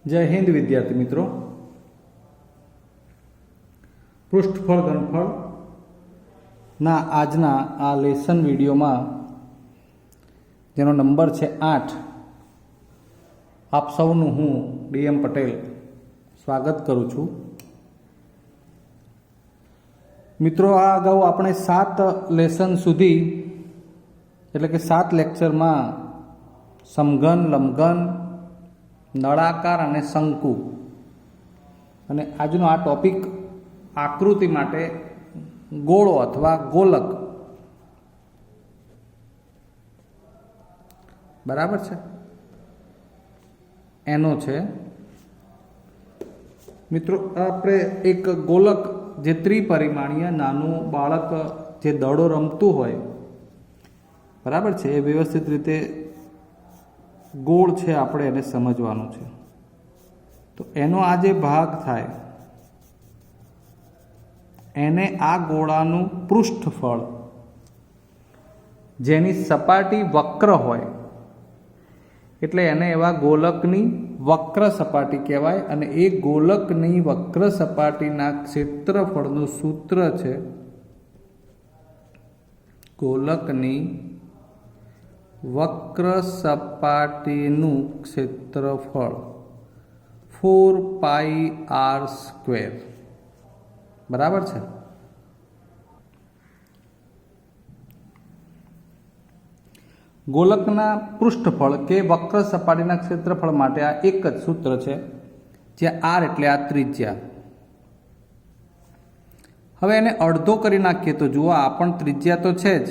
જય હિન્દ વિદ્યાર્થી મિત્રો। પૃષ્ઠફળ ઘનફળ ના આજના આ લેસન વિડીયોમાં જેનો નંબર છે 8, આપ સૌનું હું ડીએમ પટેલ સ્વાગત કરું છું। મિત્રો, આ અગાઉ આપણે 7 લેસન સુધી એટલે કે 7 લેક્ચરમાં સમઘન, લંબઘન, નળાકાર અને શંકુ અને આજનો આ ટોપિક આકૃતિ માટે ગોળો અથવા ગોલક, બરાબર છે, એનો છે। મિત્રો, આપણે એક ગોલક જે ત્રિપરિમાણીય નાનું બાળક જે દડો રમતું હોય, બરાબર છે, એ વ્યવસ્થિત રીતે ગોળ છે, આપણે એને સમજવાનું છે। તો એનો આ જે ભાગ થાય એને આ ગોળાનું પૃષ્ઠફળ, જેની સપાટી વક્ર હોય એટલે એને એવા ગોલકની વક્ર સપાટી કહેવાય। અને એ ગોલકની વક્ર સપાટીના ક્ષેત્રફળનું સૂત્ર છે ગોલકની વક્ર સપાટીનું ક્ષેત્રફળ 4πr², બરાબર છે। ગોલકના પૃષ્ઠફળ કે વક્ર સપાટીના ક્ષેત્રફળ માટે આ એક જ સૂત્ર છે, જ્યાં r એટલે આ ત્રિજ્યા। હવે એને અડધો કરી નાખીએ તો જુઓ, આ પણ ત્રિજ્યા તો છે જ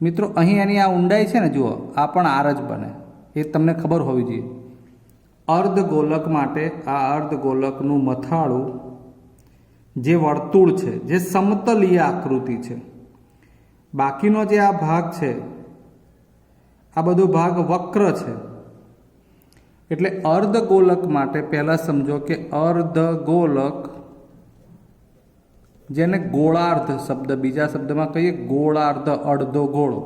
મિત્રો। અહીં એની આ ઊંડાઈ છે ને, જુઓ, આ પણ r જ બને, એ તમને ખબર હોવી જોઈએ। અર્ધગોલક માટે આ અર્ધગોલકનું મથાળું જે વર્તુળ છે, જે સમતલીય આકૃતિ છે, બાકીનો જે આ ભાગ છે, આ બધો ભાગ વક્ર છે। એટલે અર્ધગોલક માટે પહેલા સમજો કે અર્ધગોલક, જેને ગોળાર્ધ શબ્દ, બીજા શબ્દમાં કહીએ ગોળાર્ધ, અડધો ગોળો,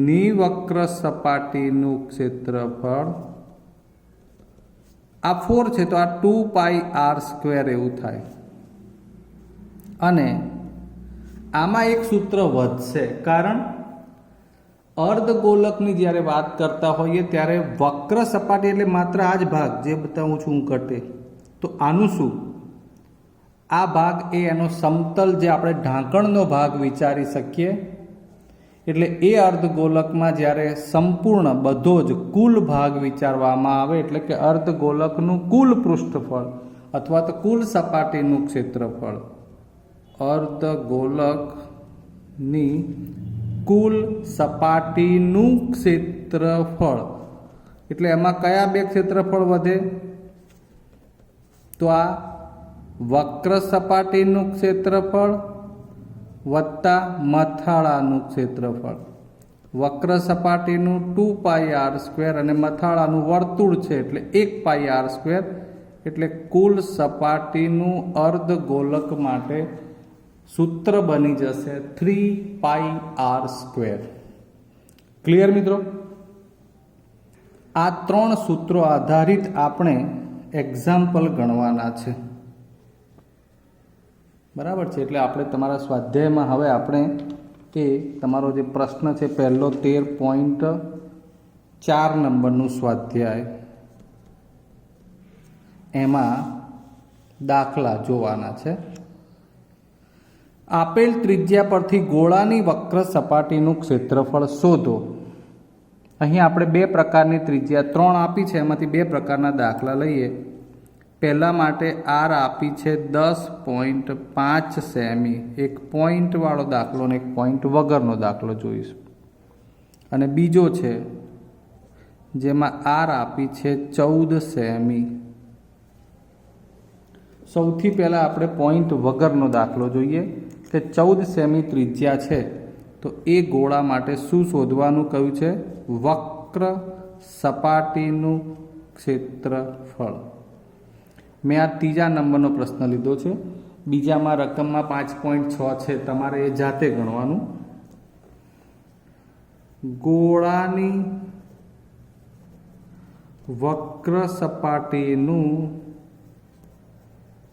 ની વક્ર સપાટીનું ક્ષેત્રફળ આ 4 છે, તો આ 2πr² એવું થાય। અને આમાં એક સૂત્ર વધશે, કારણ અર્ધગોલકની જ્યારે વાત કરતા હોઈએ ત્યારે વક્ર સપાટી એટલે માત્ર આ જ ભાગ જે બતાવું છું હું કરતે, તો આનું શું? આ ભાગ એ એનો સમતલ, જે આપણે ઢાંકણનો ભાગ વિચારી શકીએ। એટલે એ અર્ધગોલકમાં જ્યારે સંપૂર્ણ બધો જ કુલ ભાગ વિચારવામાં આવે, એટલે કે અર્ધગોલકનું કુલ પૃષ્ઠફળ અથવા તો કુલ સપાટીનું ક્ષેત્રફળ, અર્ધગોલકની કુલ સપાટીનું ક્ષેત્રફળ, એટલે એમાં કયા બે ક્ષેત્રફળ વધે? તો આ વક્ર સપાટીનું ક્ષેત્રફળ વત્તા મથાળાનું ક્ષેત્રફળ। વક્ર સપાટીનું 2πr² અને મથાળાનું વર્તુળ છે એટલે 1πr², એટલે કુલ સપાટીનું અર્ધગોલક માટે સૂત્ર બની જશે 3πr²। ક્લિયર મિત્રો? આ 3 સૂત્રો આધારિત આપણે એક્ઝામ્પલ ગણવાના છે, બરાબર છે। એટલે આપણે તમારા સ્વાધ્યાયમાં હવે આપણે એ તમારો જે પ્રશ્ન છે પહેલો 13.4 નંબરનું સ્વાધ્યાય, એમાં દાખલા જોવાના છે। આપેલ ત્રિજ્યા પરથી ગોળાની વક્ર સપાટીનું ક્ષેત્રફળ શોધો। અહીં આપણે 2 પ્રકારની ત્રિજ્યા 3 આપી છે, એમાંથી 2 પ્રકારના દાખલા લઈએ। પહેલા માટે r આપી છે 10.5 સેમી, એક પોઈન્ટવાળો દાખલો અને એક પોઈન્ટ વગરનો દાખલો જોઈશું। અને બીજો છે જેમાં r આપી છે 14 સેમી। સૌથી પહેલાં આપણે પોઈન્ટ વગરનો દાખલો જોઈએ કે 14 સેમી ત્રિજ્યા છે, તો એ ગોળા માટે શું શોધવાનું કહ્યું છે? વક્ર સપાટીનું ક્ષેત્રફળ। મેં આ ત્રીજા નંબરનો પ્રશ્ન લીધો છે, બીજામાં રકમમાં 5.6 છે, તમારે એ જાતે ગણવાનું। ગોળાની વક્ર સપાટીનું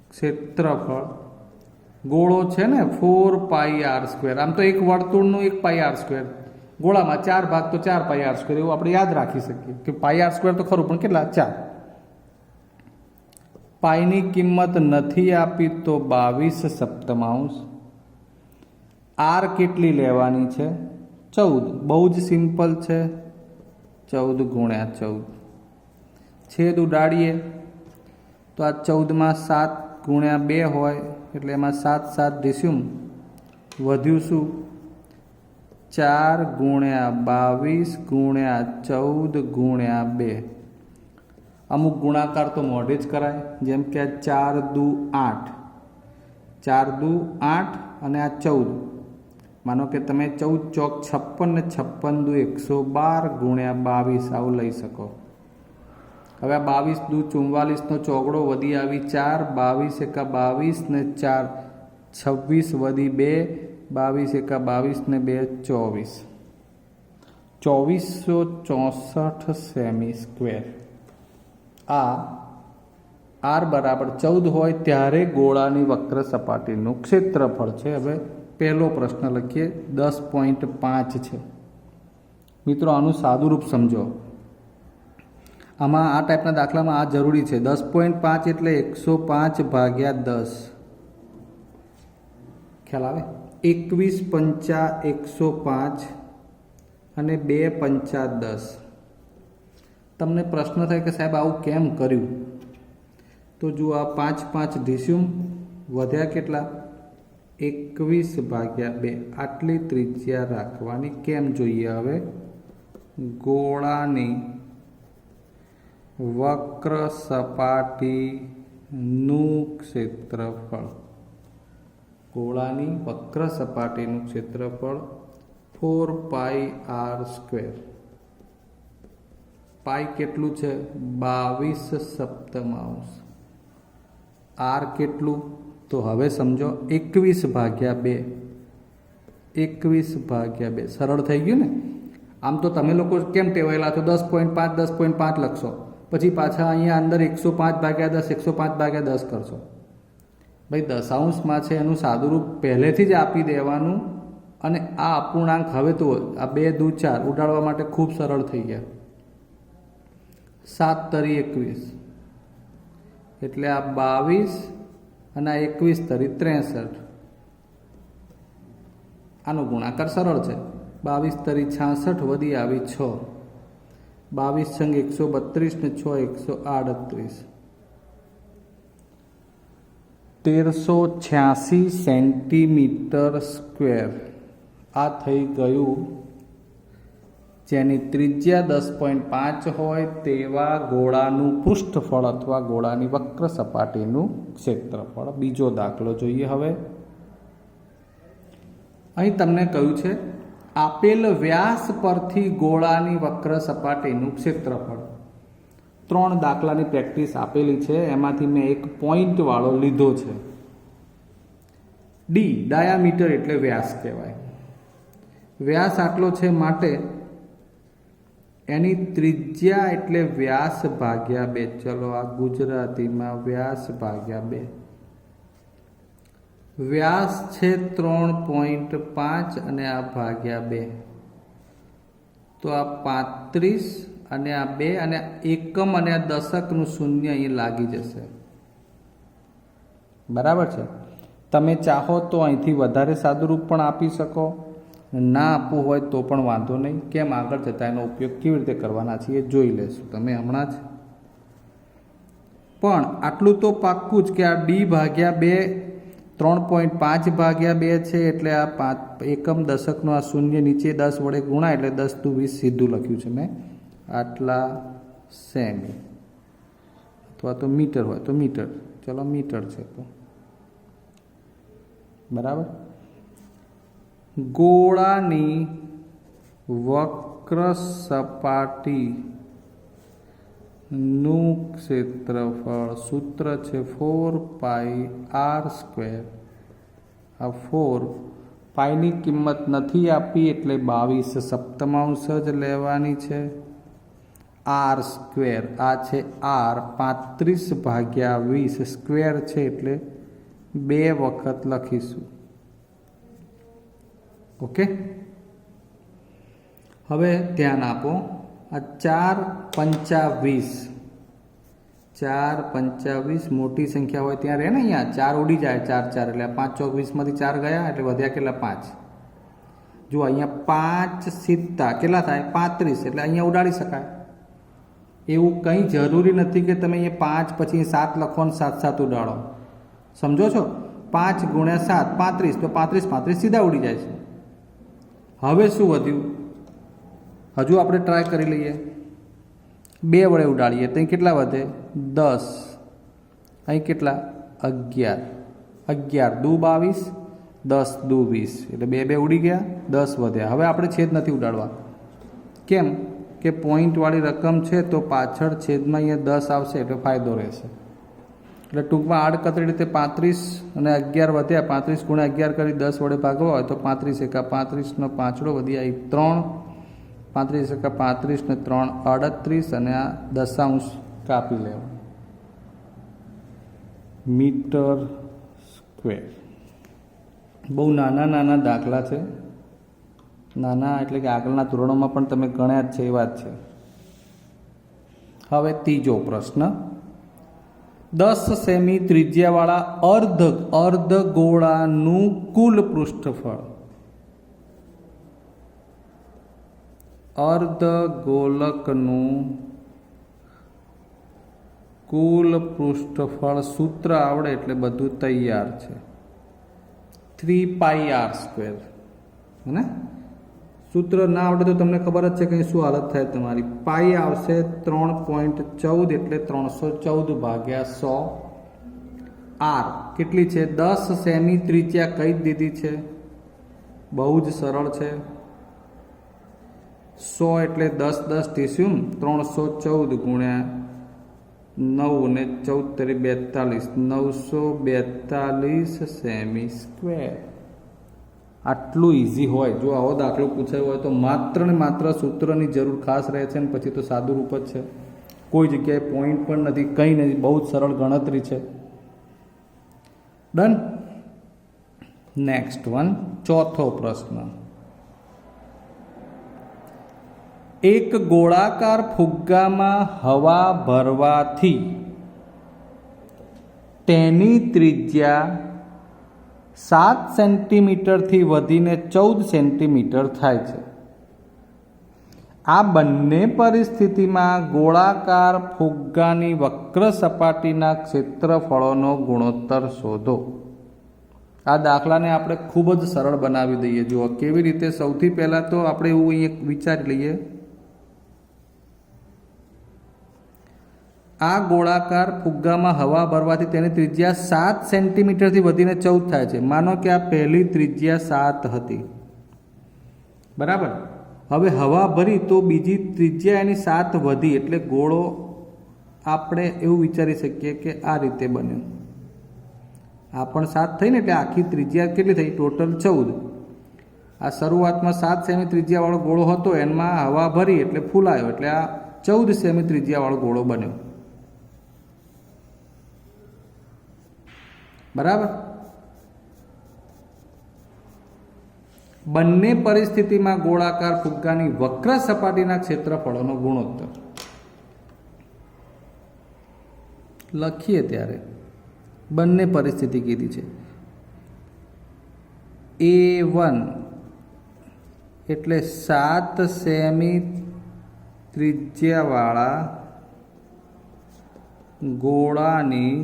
ક્ષેત્રફળ ગોળો છે ને 4πr². આમ તો એક વર્તુળનું 1πr². ગોળામાં 4 ભાગ તો 4πr². એવું આપણે યાદ રાખી શકીએ કે πr² તો ખરું, પણ કેટલા? 4. પાઈની કિંમત નથી આપી તો 22/7. આર કેટલી લેવાની છે? 14. બહુ જ સિમ્પલ છે. 14 × 14. છેદ ઉડાડીએ તો આ 14માં 7 × 2 હોય એટલે એમાં 7 7 ડીસ્યુમ વધ્યું શું? 4 × 22 × 14 × 2. અમુક ગુણાકાર તો મોઢે જ કરાય, જેમ કે 4 દુ 8, 4 દુ 8 અને આ 14. માનો કે તમે 14 ચોક 56 ને 56 દુ 112 × 22 આવું લઈ શકો. હવે આ 22 દુ 44નો ચોગડો વધી આવી 4, 22 એકા 22 ને 4 26 વધી 2, 22 એકા 22 ને 2 24. 2464 સેમી સ્ક્વેર. આ આર બરાબર 14 હોય ત્યારે ગોળાની વક્ર સપાટીનું ક્ષેત્રફળ છે. હવે પહેલો પ્રશ્ન લખીએ. 10.5 છે. મિત્રો આનું સાદુરૂપ સમજો. આમાં આ ટાઈપના દાખલામાં આ જરૂરી છે. 10.5 એટલે 105/10. ખ્યાલ આવે? 21 પંચા 105 અને 2 પંચા 10. તમને પ્રશ્ન થાય કે સાહેબ આવું કેમ કર્યું? તો જુઓ, આ 5 5 ડીસ્યુમ વધ્યા કેટલા? 21/2. આટલી ત્રિજ્યા રાખવાની. કેમ જોઈએ? હવે ગોળાની વક્ર સપાટીનું ક્ષેત્રફળ. ગોળાની વક્ર સપાટીનું ક્ષેત્રફળ 4πr². પાઈ કેટલું છે? 22/7. આર કેટલું? તો હવે સમજો 21/2. 21/2 સરળ થઈ ગયું ને? આમ તો તમે લોકો કેમ ટેવાયેલા છો? 10.5 10.5 લખશો, પછી પાછા અહીંયા અંદર 105/10 105/10 કરશો. ભાઈ દશાંશમાં છે એનું સાદુરૂપ પહેલેથી જ આપી દેવાનું. અને આ અપૂર્ણાંક હવે તો આ 2 દુ 4 ઉડાડવા માટે ખૂબ સરળ થઈ ગયા. 7 તરી 21 એટલે આ 22 અને આ 21 તરી 63. આનો ગુણાકાર સરળ છે. 22 તરી 66 વધી આવી 6. 22 × 132 ને 6 138. 1386 સેન્ટીમીટર સ્ક્વેર. આ થઈ ગયું જેની ત્રિજ્યા 10.5 હોય તેવા ગોળાનું પૃષ્ઠફળ અથવા ગોળાની વક્ર સપાટીનું ક્ષેત્રફળ. બીજો દાખલો જોઈએ. હવે અહીં તમને કહ્યું છે આપેલ વ્યાસ પરથી ગોળાની વક્ર સપાટીનું ક્ષેત્રફળ. 3 દાખલાની પ્રેક્ટિસ આપેલી છે, એમાંથી મેં એક પોઈન્ટ વાળો લીધો છે. ડી ડાયામીટર એટલે વ્યાસ કહેવાય. વ્યાસ આટલો છે માટે એની ત્રિજ્યા એટલે વ્યાસ ભાગ્યા 2. ચલો આ ગુજરાતીમાં વ્યાસ ભાગ્યા 2. વ્યાસ છે 3.5 અને આ ભાગ્યા 2. તો આ 35 અને આ 2 અને એકમ અને આ દશકનું શૂન્ય અહીં લાગી જશે. બરાબર છે? તમે ચાહો તો અહીંથી વધારે સાદુરૂપ પણ આપી શકો, ના આપવું હોય તો પણ વાંધો નહીં. કેમ આગળ જતાં એનો ઉપયોગ કેવી રીતે કરવાના છે એ જોઈ લેશું તમે હમણાં જ. પણ આટલું તો પાક્કું જ કે આ ડી ભાગ્યા 2 3.5/2 છે એટલે આ 5 એકમ દશકનો આ શૂન્ય નીચે 10 વડે ગુણાય એટલે 10 દુ 20 સીધું લખ્યું છે મેં. આટલા સેમી અથવા તો મીટર હોય તો મીટર. ચલો મીટર છે તો બરાબર. ગોળાની વક્ર સપાટીનું ક્ષેત્રફળ સૂત્ર છે 4πr². આ 4 પાઈની કિંમત નથી આપી એટલે 22/7 જ લેવાની છે. આર સ્ક્વેર, આ છે આર, 35/20 સ્ક્વેર છે એટલે 2 વખત લખીશું. ઓકે, હવે ધ્યાન આપો. આ 4 5 20 મોટી સંખ્યા હોય ત્યાં રહે ને, અહીંયા 4 ઉડી જાય, 4 4 એટલે 5 ચોક 20 માંથી 4 ગયા એટલે વધ્યા કેટલા? 5. જો અહીંયા 5 સિત્તા કેટલા થાય? 35 એટલે અહીંયા ઉડાડી શકાય. એવું કંઈ જરૂરી નથી કે તમે અહીંયા 5 પછી 7 લખો ને 7 7 ઉડાડો. સમજો છો? 5 × 7 35, તો 35 સીધા ઉડી જાય છે. હવે શું વધ્યું? હજુ આપણે ટ્રાય કરી લઈએ. 2 વડે ઉડાડીએ તો અહીં કેટલા વધે? 10. અહીં કેટલા? 11. 11 દુ 22, 10 દુ 20 એટલે 2 ઉડી ગયા, 10 વધ્યા. હવે આપણે છેદ નથી ઉડાડવા. કેમ કે પોઈન્ટવાળી રકમ છે તો પાછળ છેદમાં અહીંયા 10 આવશે એટલે ફાયદો રહેશે. એટલે ટૂંકમાં આડકતરી રીતે 35 અને 11 વધ્યા. 35 × 11 કરી 10 વડે ભાગવા હોય તો 35 એકા 35 નો પાંચડો વધી આવી 3. 35 એકા 35 ને 3 38 અને આ દશાંશ કાપી લેવા. Metre square. બહુ નાના દાખલા છે. નાના એટલે કે આગળના ધોરણોમાં પણ તમે ગણ્યા જ છે એ વાત છે. હવે ત્રીજો પ્રશ્ન. 10 સેમી ત્રિજ્યાવાળા અર્ધગોળાનું કુલ પૃષ્ઠફળ. અર્ધગોલકનું કુલ પૃષ્ઠફળ સૂત્ર આવડે એટલે બધું તૈયાર છે. 3πr². હે? સૂત્ર ના આવડે તો તમને ખબર જ છે કે શું હાલત થાય તમારી. પાઈ આવશે 3.14 એટલે 314/100. આર કેટલી છે? 10 સેમી ત્રિજ્યા કઈ દીધી છે? બહુ જ સરળ છે. 100 એટલે 10 10 ટીસ્યુમ 314 ગુણ્યા 9 ને 14 42 942 સેમી સ્ક્વેર. આટલું ઇઝી હોય. જો આવો દાખલો પૂછાયો હોય તો માત્ર ને માત્ર સૂત્રની જરૂર ખાસ રહે છે, ને પછી તો સાદું રૂપ જ છે. કોઈ જગ્યાએ પોઈન્ટ પણ નથી, કંઈ નથી, બહુ જ સરળ ગણતરી છે. ડન. નેક્સ્ટ વન, ચોથો પ્રશ્ન. એક ગોળાકાર ફુગ્ગામાં હવા ભરવાથી તેની ત્રિજ્યા 7 સેન્ટીમીટરથી વધીને 14 સેન્ટીમીટર થાય છે. આ બંને પરિસ્થિતિમાં ગોળાકાર ફુગ્ગાની વક્ર સપાટીના ક્ષેત્રફળોનો ગુણોત્તર શોધો. આ દાખલાને આપણે ખૂબ જ સરળ બનાવી દઈએ. જુઓ કેવી રીતે. સૌથી પહેલાં તો આપણે એવું અહીં વિચારી લઈએ. આ ગોળાકાર ફુગ્ગામાં હવા ભરવાથી તેની ત્રિજ્યા 7 સેન્ટીમીટરથી વધીને 14 થાય છે. માનો કે આ પહેલી ત્રિજ્યા 7 હતી, બરાબર. હવે હવા ભરી તો બીજી ત્રિજ્યા એની 7 વધી એટલે ગોળો આપણે એવું વિચારી શકીએ કે આ રીતે બન્યો. આ પણ 7 થઈ ને એટલે આખી ત્રિજ્યા કેટલી થઈ? ટોટલ 14. આ શરૂઆતમાં 7 સેમી ત્રિજ્યાવાળો ગોળો હતો, એમાં હવા ભરી એટલે ફૂલાયો એટલે આ 14 સેમી ત્રિજ્યાવાળો ગોળો બન્યો. બરાબર. બંને પરિસ્થિતિમાં ગોળાકાર ફુગ્ગાની વક્ર સપાટીના ક્ષેત્રફળોનો ગુણોત્તર લખીએ ત્યારે બંને પરિસ્થિતિ કીધી છે. A1 એટલે 7 સેમી ત્રિજ્યાવાળા ગોળાની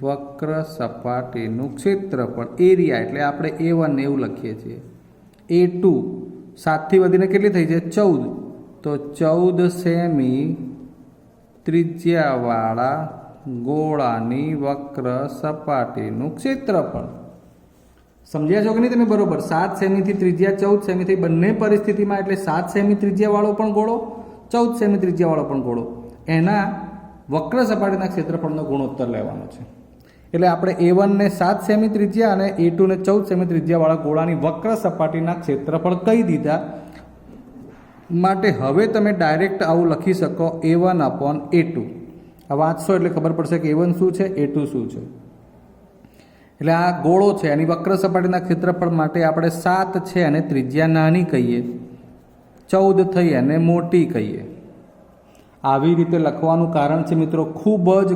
વક્ર સપાટીનું ક્ષેત્રફળ, એરિયા એટલે આપણે A1 એવું લખીએ છીએ. A2 7થી વધીને કેટલી થઈ છે? 14. તો 14 સેમી ત્રિજ્યાવાળા ગોળાની વક્ર સપાટીનું ક્ષેત્રફળ. સમજ્યા છો કે નહીં તમે? બરોબર. 7 સેમીથી ત્રિજ્યા 14 સેમી થઈ. બંને પરિસ્થિતિમાં એટલે 7 સેમી ત્રિજ્યાવાળો પણ ગોળો, 14 સેમી ત્રિજ્યાવાળો પણ ગોળો, એના વક્ર સપાટીના ક્ષેત્રફળનો ગુણોત્તર લેવાનો છે. એટલે આપણે A1 ને 7 સેમી ત્રિજ્યા અને A2 ને 14 સેમી ત્રિજ્યાવાળા ગોળાની વક્ર સપાટીના ક્ષેત્રફળ કહી દીધા. માટે હવે તમે ડાયરેક્ટ આવું લખી શકો A1/A2. આ વાંચશો એટલે ખબર પડશે કે A1 શું છે, A2 શું છે. એટલે આ ગોળો છે, એની વક્ર સપાટીના ક્ષેત્રફળ માટે આપણે 7 છે અને ત્રિજ્યા નાની કહીએ, 14 થઈ અને મોટી કહીએ. આવી રીતે લખવાનું કારણ છે મિત્રો ખૂબ જ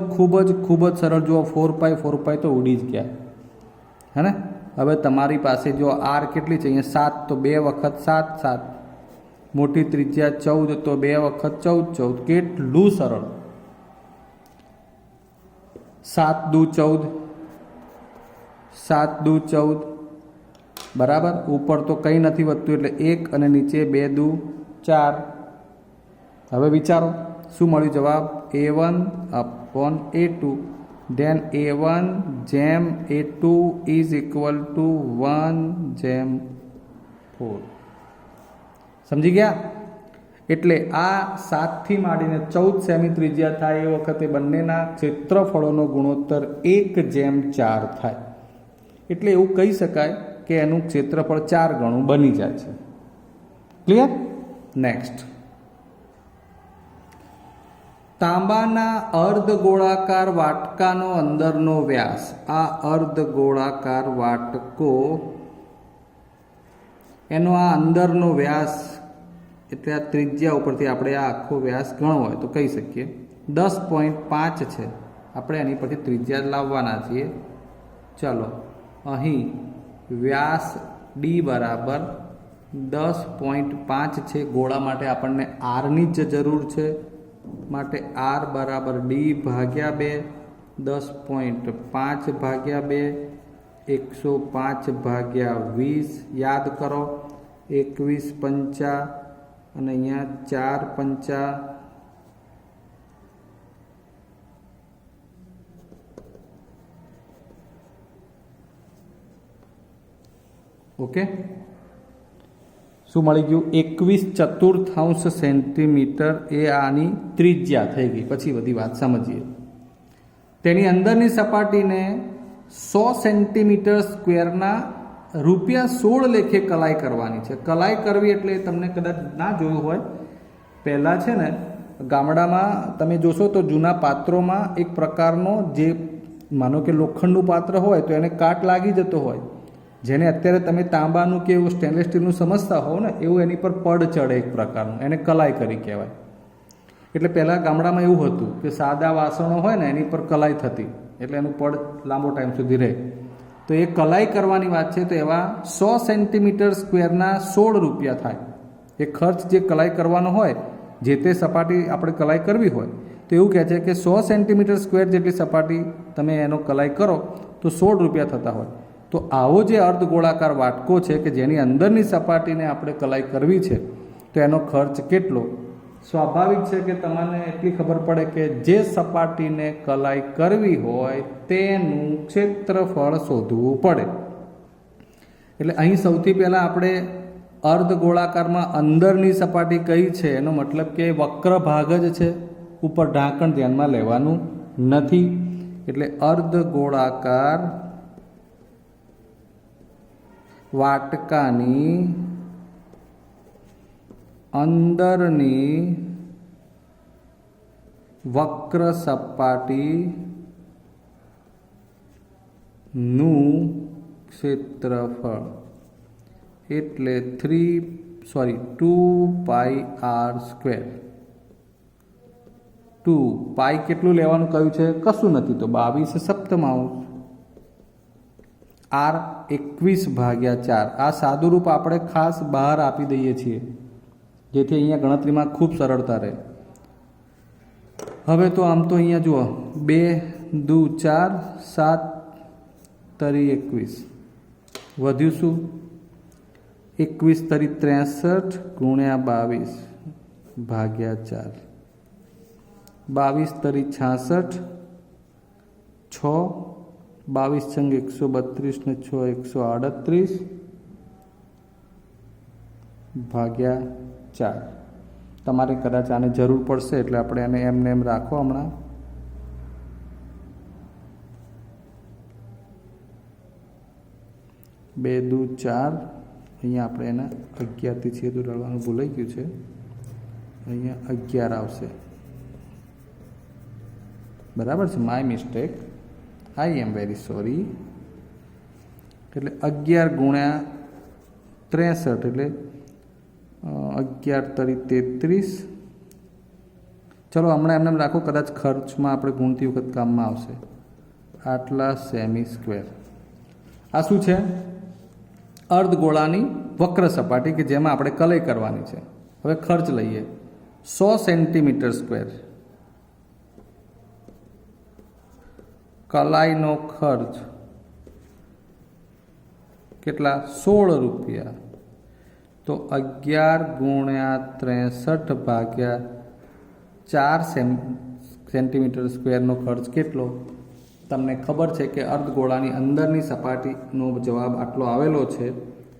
સરળ. જુઓ 4π તો ઉડી જ ગયા, હે ને. હવે તમારી પાસે જો આર કેટલી છે, અહીંયા 7 તો 2 વખત 7 7, મોટી ત્રિજ્યા 14 તો 2 વખત 14 કેટલું સરળ. 7 દુ 14, 7 દુ 14 બરાબર. ઉપર તો કંઈ નથી વધતું એટલે 1 અને નીચે 2 દુ 4. હવે વિચારો શું મળ્યું જવાબ, A1/A2. then A1 જેમ A2 is equal to 1/4. સમજી ગયા? એટલે આ 7 થી માંડીને 14 સેમી ત્રિજ્યા થાય એ વખતે બંનેના ક્ષેત્રફળોનો ગુણોત્તર 1/4 થાય. એટલે એવું કહી શકાય કે એનું ક્ષેત્રફળ 4 ગણું બની જાય છે. ક્લિયર? નેક્સ્ટ, તાંબાના અર્ધગોળાકાર વાટકાનો અંદરનો વ્યાસ. આ અર્ધગોળાકાર વાટકો, એનો આ અંદરનો વ્યાસ એટલે આ ત્રિજ્યા ઉપરથી આપણે આ આખો વ્યાસ ગણવો હોય તો કહી શકીએ 10.5 છે. આપણે એની પરથી ત્રિજ્યા લાવવાના છીએ. ચલો, અહીં વ્યાસ ડી બરાબર 10.5 છે. ગોળા માટે આપણને આરની જ જરૂર છે, માટે આર બરાબર ડી ભાગ્યા 2, 10.5 ભાગ્યા 2, 105 ભાગ્યા 20. યાદ કરો, 21 પંચા અને અહીંયા 4 પંચા, ઓકે. શું મળી ગયું? 21/4 સેન્ટીમીટર એ આની ત્રિજ્યા થઈ ગઈ. પછી બધી વાત સમજીએ. તેની અંદરની સપાટીને 100 સેન્ટીમીટર સ્ક્વેરના ₹16 લેખે કલાઈ કરવાની છે. કલાઈ કરવી એટલે તમને કદાચ ના જોયું હોય, પહેલાં છે ને ગામડામાં તમે જોશો તો જૂના પાત્રોમાં એક પ્રકારનો, જે માનો કે લોખંડનું પાત્ર હોય તો એને કાટ લાગી જતો હોય, જેને અત્યારે તમે તાંબાનું કે એવું સ્ટેનલેસ સ્ટીલનું સમજતા હોવ ને, એવું એની પર પડ ચડે એક પ્રકારનું, એને કલાઈ કરી કહેવાય. એટલે પહેલાં ગામડામાં એવું હતું કે સાદા વાસણો હોય ને એની પર કલાઈ થતી, એટલે એનું પડ લાંબો ટાઈમ સુધી રહે. તો એ કલાઈ કરવાની વાત છે. તો એવા 100 સેન્ટીમીટર સ્ક્વેરના ₹16 થાય. એ ખર્ચ જે કલાઈ કરવાનો હોય, જે તે સપાટી આપણે કલાઈ કરવી હોય, તો એવું કહે છે કે 100 સેન્ટીમીટર સ્ક્વેર જેટલી સપાટી તમે એનો કલાઈ કરો તો ₹16 થતા હોય. તો આવો જે અર્ધગોળાકાર વાટકો છે કે જેની અંદરની સપાટીને આપણે કલાઈ કરવી છે, તો એનો ખર્ચ કેટલો? સ્વાભાવિક છે કે તમને એટલી ખબર પડે કે જે સપાટીને કલાઈ કરવી હોય તેનું ક્ષેત્રફળ શોધવું પડે. એટલે અહીં સૌથી પહેલાં આપણે અર્ધગોળાકારમાં અંદરની સપાટી કઈ છે એનો મતલબ કે વક્ર ભાગ જ છે, ઉપર ઢાંકણ ધ્યાનમાં લેવાનું નથી. એટલે અર્ધગોળાકાર વાટકાની અંદરની વક્ર સપાટીનું ક્ષેત્રફળ એટલે 2πr². 2π કેટલું લેવાનું કહ્યું છે? કશું નથી, તો 22/7. આર 21/4. આ સાદુરૂપ આપણે ખાસ બહાર આપી દઈએ છીએ, જેથી અહીંયા ગણતરીમાં ખૂબ સરળતા રહે. હવે તો આમ તો અહીંયા જુઓ, 2 દુ 4, 7 તરી 21, વધ્યું શું? 21 તરી 63 ગુણ્યા 22/4, 22 તરી 66, 6, 22 છંગ 132 ને 6 138/4. તમારે કદાચ આને જરૂર પડશે એટલે આપણે એને એમને એમ રાખો. હમણાં બે દુ 4, અહીંયા આપણે એને 11થી છેદ ઉડાડવાનું ભૂલાઈ ગયું છે. અહીંયા 11 આવશે, બરાબર છે, my mistake, I am very sorry. એટલે 11 ગુણ્યા 63 એટલે 11 તરી 33. ચલો હમણાં એમને રાખો, કદાચ ખર્ચમાં આપણે ગુણતી વખત કામમાં આવશે. આટલા સેમી સ્ક્વેર. આ શું છે? અર્ધગોળાની વક્ર સપાટી કે જેમાં આપણે કલઈ કરવાની છે. હવે ખર્ચ લઈએ. 100 સેન્ટીમીટર સ્ક્વેર કલાઈનો ખર્ચ કેટલા? 16 રૂપિયા. તો 11 ગુણ્યા 63 ભાગ્યા 4 સેન્ટીમીટર સ્ક્વેરનો ખર્ચ કેટલો? તમને ખબર છે કે અર્ધગોળાની અંદરની સપાટીનો જવાબ આટલો આવેલો છે.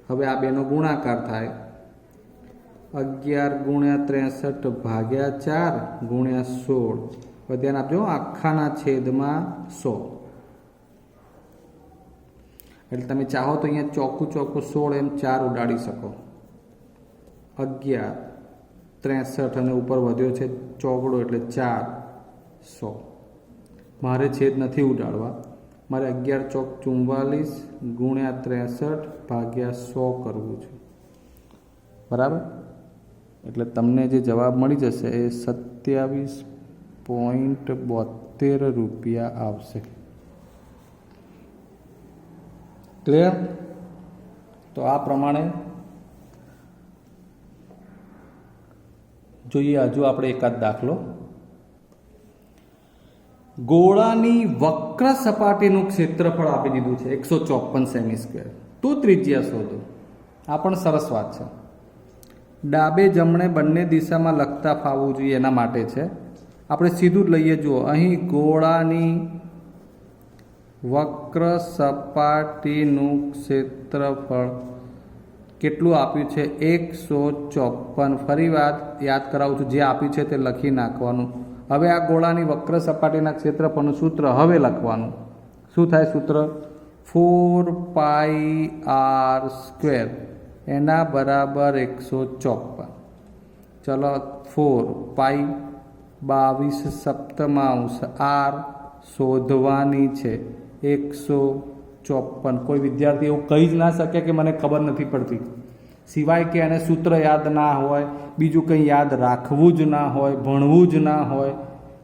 હવે આ બેનો ગુણાકાર થાય. 11 ગુણ્યા 63 ભાગ્યા 4 ગુણ્યા 16. હવે ધ્યાન આપજો, આખાના છેદમાં 100. એટલે તમે ચાહો તો અહીંયા ચોખ્ખું 16 એમ 4 ઉડાડી શકો. 11 63 અને ઉપર વધ્યો છે ચોગડો એટલે 4 100. મારે છેદ નથી ઉડાડવા, મારે 11 ચોક 44 ગુણ્યા 63 ભાગ્યા 100 કરવું છે, બરાબર. એટલે તમને જે જવાબ મળી જશે એ 27.72 રૂપિયા આવશે. ક્લિયર? તો આ પ્રમાણે જોઈએ હજુ આપણે એકાદ દાખલો. ગોળાની વક્ર સપાટીનું ક્ષેત્રફળ આપી દીધું છે 154 સેમી સ્ક્વેર. તો ત્રિજ્યા શોધો. આ પણ સરસ વાત છે. ડાબે જમણે બંને દિશામાં લખતા ફાવવું જોઈએ એના માટે છે. આપણે સીધું જ લઈએ. જુઓ, અહીં ગોળાની વક્ર સપાટીનું ક્ષેત્રફળ કેટલું આપ્યું છે? 154. ફરી વાત યાદ કરાવું છું, જે આપ્યું છે તે લખી નાખવાનું. હવે આ ગોળાની વક્ર સપાટીના ક્ષેત્રફળનું સૂત્ર હવે લખવાનું. શું થાય સૂત્ર? 4πr² એના બરાબર 154. ચલો 4 પાઈ 22 r શોધવાની છે 154. કોઈ વિદ્યાર્થી એવું કહી જ ના શકે કે મને ખબર નથી પડતી, સિવાય કે એને સૂત્ર યાદ ના હોય, બીજું કંઈ યાદ રાખવું જ ના હોય, ભણવું જ ના હોય,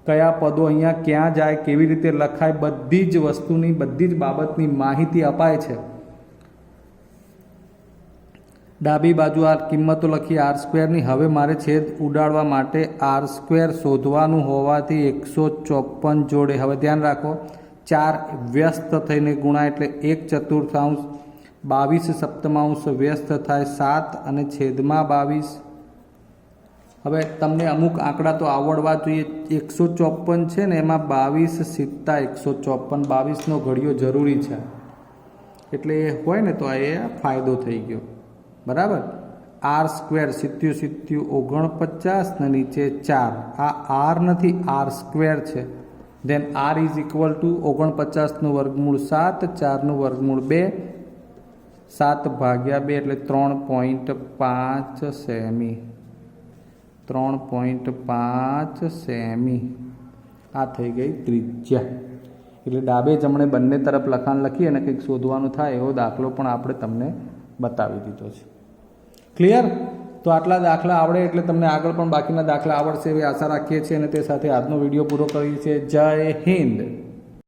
કયા પદો અહીંયા ક્યાં જાય, કેવી રીતે લખાય, બધી જ વસ્તુની, બધી જ બાબતની માહિતી અપાય છે. ડાબી બાજુ આ કિંમતો લખી r²ની. હવે મારે છેદ ઉડાડવા માટે r² શોધવાનું હોવાથી 154 જોડે, હવે ધ્યાન રાખો, 4 વ્યસ્ત થઈને ગુણાય એટલે 1/4, 22 વ્યસ્ત થાય 7 અને છેદમાં 22. હવે તમને અમુક આંકડા તો આવડવા જોઈએ. 154 છે ને, એમાં 22 સિત્તા 154, 22નો ઘડિયો જરૂરી છે. એટલે એ હોય ને તો એ ફાયદો થઈ ગયો, બરાબર. r² 77 49 ને નીચે 4. આ r નથી, r² છે. Then r is equal to 49નું વર્ગમૂળ 7, 4નું વર્ગમૂળ 2, 7 ભાગ્યા 2 એટલે 3.5 સેમી. 3.5 સેમી આ થઈ ગઈ ત્રિજ્યા. એટલે ડાબે જમણે બંને તરફ લખાણ લખી અને કંઈક શોધવાનું થાય એવો દાખલો પણ આપણે તમને બતાવી દીધો છે. ક્લિયર? તો આટલા દાખલા આવડે એટલે તમને આગળ પણ બાકીના દાખલા આવડશે એવી આશા રાખીએ છીએ અને તે સાથે આજનો વિડીયો પૂરો કરીએ છીએ. જય હિન્દ.